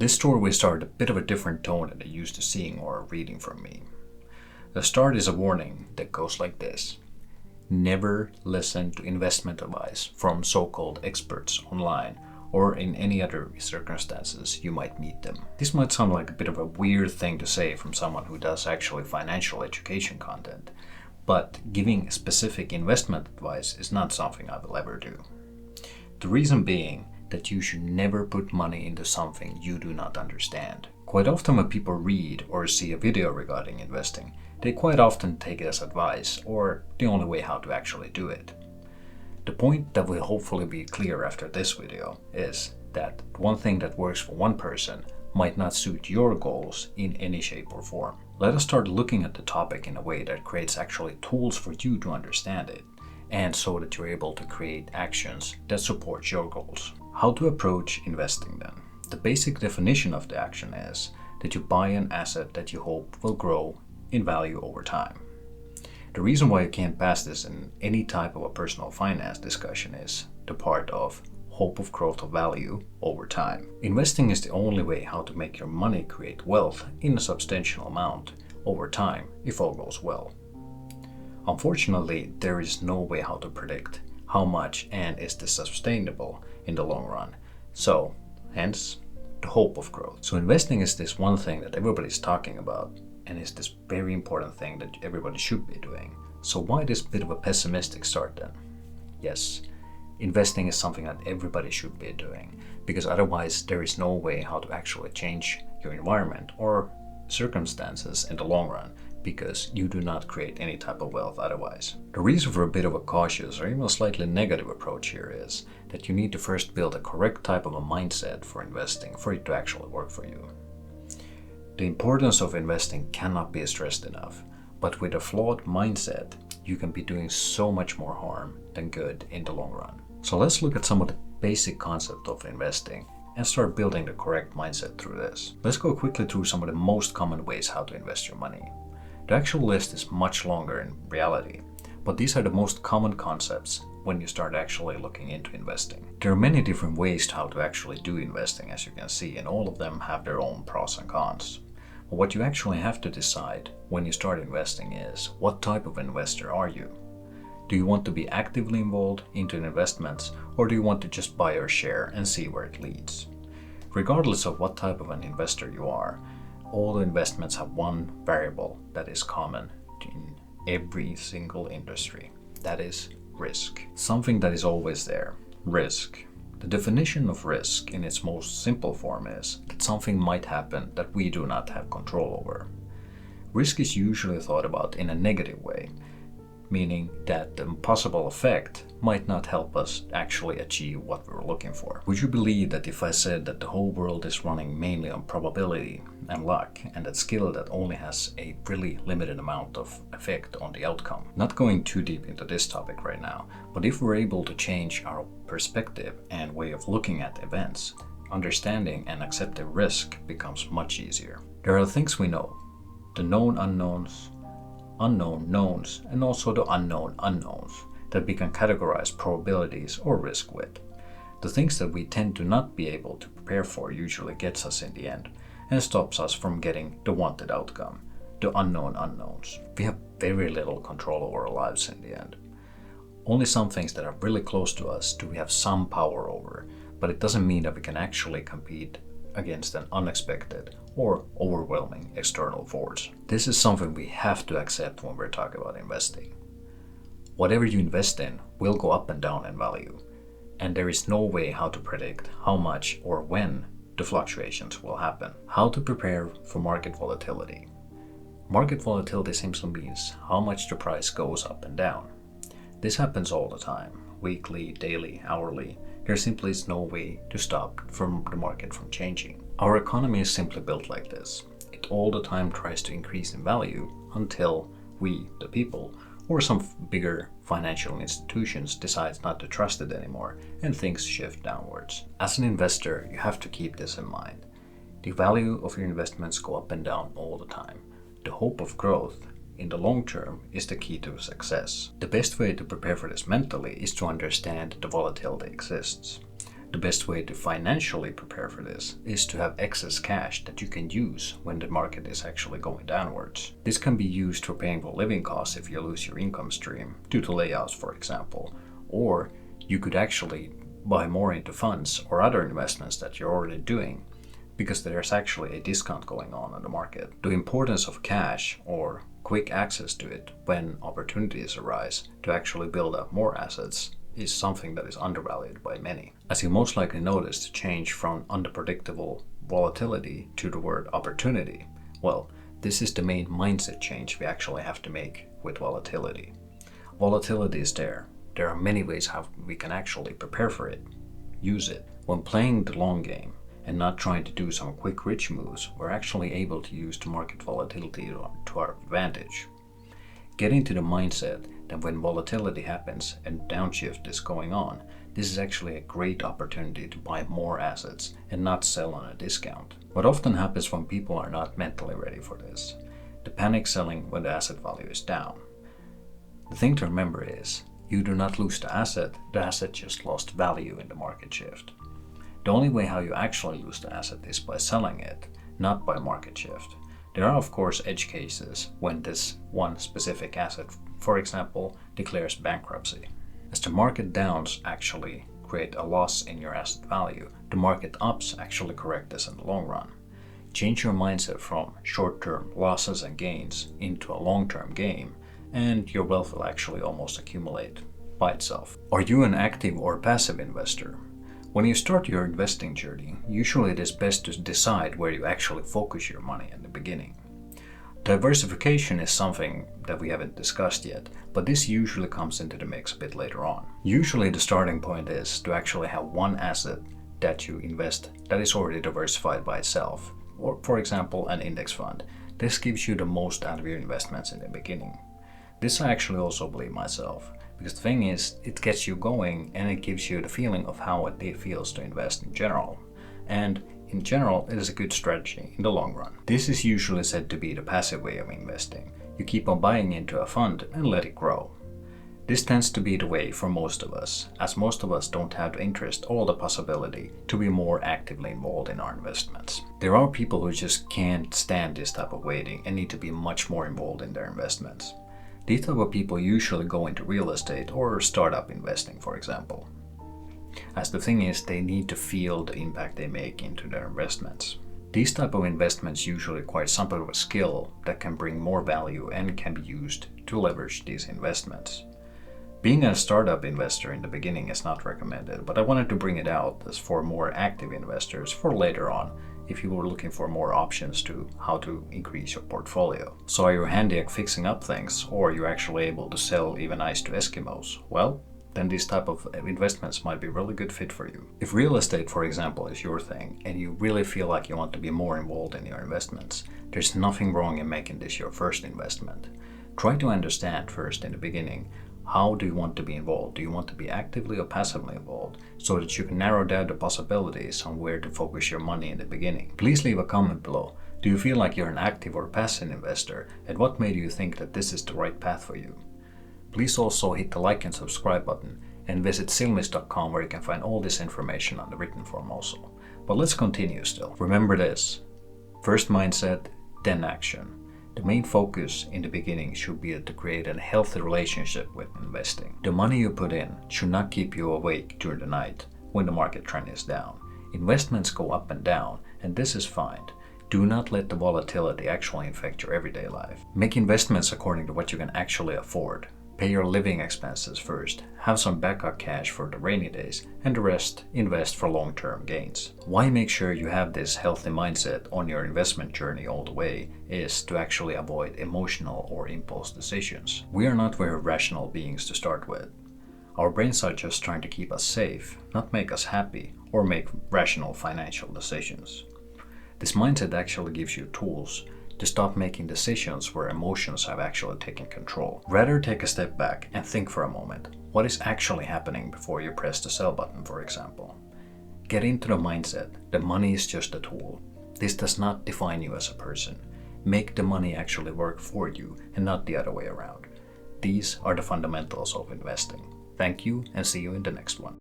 This story will start a bit of a different tone than you're used to seeing or reading from me. The start is a warning that goes like this. Never listen to investment advice from so-called experts online or in any other circumstances you might meet them. This might sound like a bit of a weird thing to say from someone who does actually financial education content, but giving specific investment advice is not something I will ever do. The reason being that you should never put money into something you do not understand. Quite often when people read or see a video regarding investing, they quite often take it as advice or the only way how to actually do it. The point that will hopefully be clear after this video is that one thing that works for one person might not suit your goals in any shape or form. Let us start looking at the topic in a way that creates actually tools for you to understand it, and so that you're able to create actions that support your goals. How to approach investing then? The basic definition of the action is that you buy an asset that you hope will grow in value over time. The reason why you can't pass this in any type of a personal finance discussion is the part of hope of growth of value over time. Investing is the only way how to make your money create wealth in a substantial amount over time if all goes well. Unfortunately, there is no way how to predict how much and is this sustainable in the long run. So, hence, the hope of growth. So investing is this one thing that everybody's talking about and is this very important thing that everybody should be doing. So why this bit of a pessimistic start then? Yes, investing is something that everybody should be doing, because otherwise there is no way how to actually change your environment or circumstances in the long run, because you do not create any type of wealth otherwise. The reason for a bit of a cautious or even a slightly negative approach here is that you need to first build a correct type of a mindset for investing for it to actually work for you. The importance of investing cannot be stressed enough, but with a flawed mindset, you can be doing so much more harm than good in the long run. So let's look at some of the basic concepts of investing and start building the correct mindset through this. Let's go quickly through some of the most common ways how to invest your money. The actual list is much longer in reality, but these are the most common concepts when you start actually looking into investing. There are many different ways to how to actually do investing, as you can see, and all of them have their own pros and cons. But what you actually have to decide when you start investing is, what type of investor are you? Do you want to be actively involved into investments, or do you want to just buy your share and see where it leads? Regardless of what type of an investor you are, all investments have one variable that is common in every single industry. That is risk. Something that is always there. Risk. The definition of risk in its most simple form is that something might happen that we do not have control over. Risk is usually thought about in a negative way, meaning that the possible effect might not help us actually achieve what we're looking for. Would you believe that if I said that the whole world is running mainly on probability and luck, and that skill that only has a really limited amount of effect on the outcome? Not going too deep into this topic right now, but if we're able to change our perspective and way of looking at events, understanding and accepting risk becomes much easier. There are things we know, the known unknowns, unknown knowns, and also the unknown unknowns that we can categorize probabilities or risk with. The things that we tend to not be able to prepare for usually gets us in the end and stops us from getting the wanted outcome, the unknown unknowns. We have very little control over our lives in the end. Only some things that are really close to us do we have some power over, but it doesn't mean that we can actually compete against an unexpected or overwhelming external force. This is something we have to accept when we're talking about investing. Whatever you invest in will go up and down in value, and there is no way how to predict how much or when the fluctuations will happen. How to prepare for market volatility. Market volatility simply means how much the price goes up and down. This happens all the time, weekly, daily, hourly. There simply is no way to stop from the market from changing. Our economy is simply built like this. It all the time tries to increase in value until we, the people, or some bigger financial institutions decides not to trust it anymore and things shift downwards. As an investor, you have to keep this in mind. The value of your investments go up and down all the time. The hope of growth in the long term is the key to success. The best way to prepare for this mentally is to understand the volatility exists. The best way to financially prepare for this is to have excess cash that you can use when the market is actually going downwards. This can be used for paying for living costs if you lose your income stream due to layoffs, for example, or you could actually buy more into funds or other investments that you're already doing because there's actually a discount going on in the market. The importance of cash or quick access to it when opportunities arise to actually build up more assets is something that is undervalued by many. As you most likely noticed, the change from unpredictable volatility to the word opportunity, well, this is the main mindset change we actually have to make with volatility. Volatility is there. There are many ways how we can actually prepare for it, use it. When playing the long game and not trying to do some quick rich moves, we're actually able to use the market volatility to our advantage. Get into the mindset that when volatility happens and downshift is going on, this is actually a great opportunity to buy more assets and not sell on a discount. What often happens when people are not mentally ready for this? The panic selling when the asset value is down. The thing to remember is, you do not lose the asset just lost value in the market shift. The only way how you actually lose the asset is by selling it, not by market shift. There are of course edge cases when this one specific asset, for example, declares bankruptcy. As the market downs actually create a loss in your asset value, the market ups actually correct this in the long run. Change your mindset from short-term losses and gains into a long-term game, and your wealth will actually almost accumulate by itself. Are you an active or passive investor? When you start your investing journey, usually it is best to decide where you actually focus your money in the beginning. Diversification is something that we haven't discussed yet, but this usually comes into the mix a bit later on. Usually the starting point is to actually have one asset that you invest that is already diversified by itself, or for example an index fund. This gives you the most out of your investments in the beginning. This I actually also believe myself, because the thing is, it gets you going and it gives you the feeling of how it feels to invest in general. And in general, it is a good strategy in the long run. This is usually said to be the passive way of investing. You keep on buying into a fund and let it grow. This tends to be the way for most of us, as most of us don't have the interest or the possibility to be more actively involved in our investments. There are people who just can't stand this type of waiting and need to be much more involved in their investments. These type of people usually go into real estate or startup investing, for example. As the thing is, they need to feel the impact they make into their investments. These type of investments usually require some sort of a skill that can bring more value and can be used to leverage these investments. Being a startup investor in the beginning is not recommended, but I wanted to bring it out as for more active investors for later on, if you were looking for more options to how to increase your portfolio. So are you handy at fixing up things, or are you actually able to sell even ice to Eskimos? Well, then these type of investments might be a really good fit for you. If real estate, for example, is your thing, and you really feel like you want to be more involved in your investments, there's nothing wrong in making this your first investment. Try to understand first in the beginning, how do you want to be involved? Do you want to be actively or passively involved, so that you can narrow down the possibilities on where to focus your money in the beginning? Please leave a comment below. Do you feel like you're an active or passive investor, and what made you think that this is the right path for you? Please also hit the like and subscribe button, and visit silmis.com where you can find all this information on the written form also. But let's continue still. Remember this: first mindset, then action. The main focus in the beginning should be to create a healthy relationship with investing. The money you put in should not keep you awake during the night when the market trend is down. Investments go up and down, and this is fine. Do not let the volatility actually affect your everyday life. Make investments according to what you can actually afford. Pay your living expenses first, have some backup cash for the rainy days, and the rest invest for long-term gains. Why make sure you have this healthy mindset on your investment journey all the way is to actually avoid emotional or impulse decisions. We are not very rational beings to start with. Our brains are just trying to keep us safe, not make us happy or make rational financial decisions. This mindset actually gives you tools to stop making decisions where emotions have actually taken control. Rather take a step back and think for a moment, what is actually happening before you press the sell button, for example. Get into the mindset that money is just a tool. This does not define you as a person. Make the money actually work for you and not the other way around. These are the fundamentals of investing. Thank you and see you in the next one.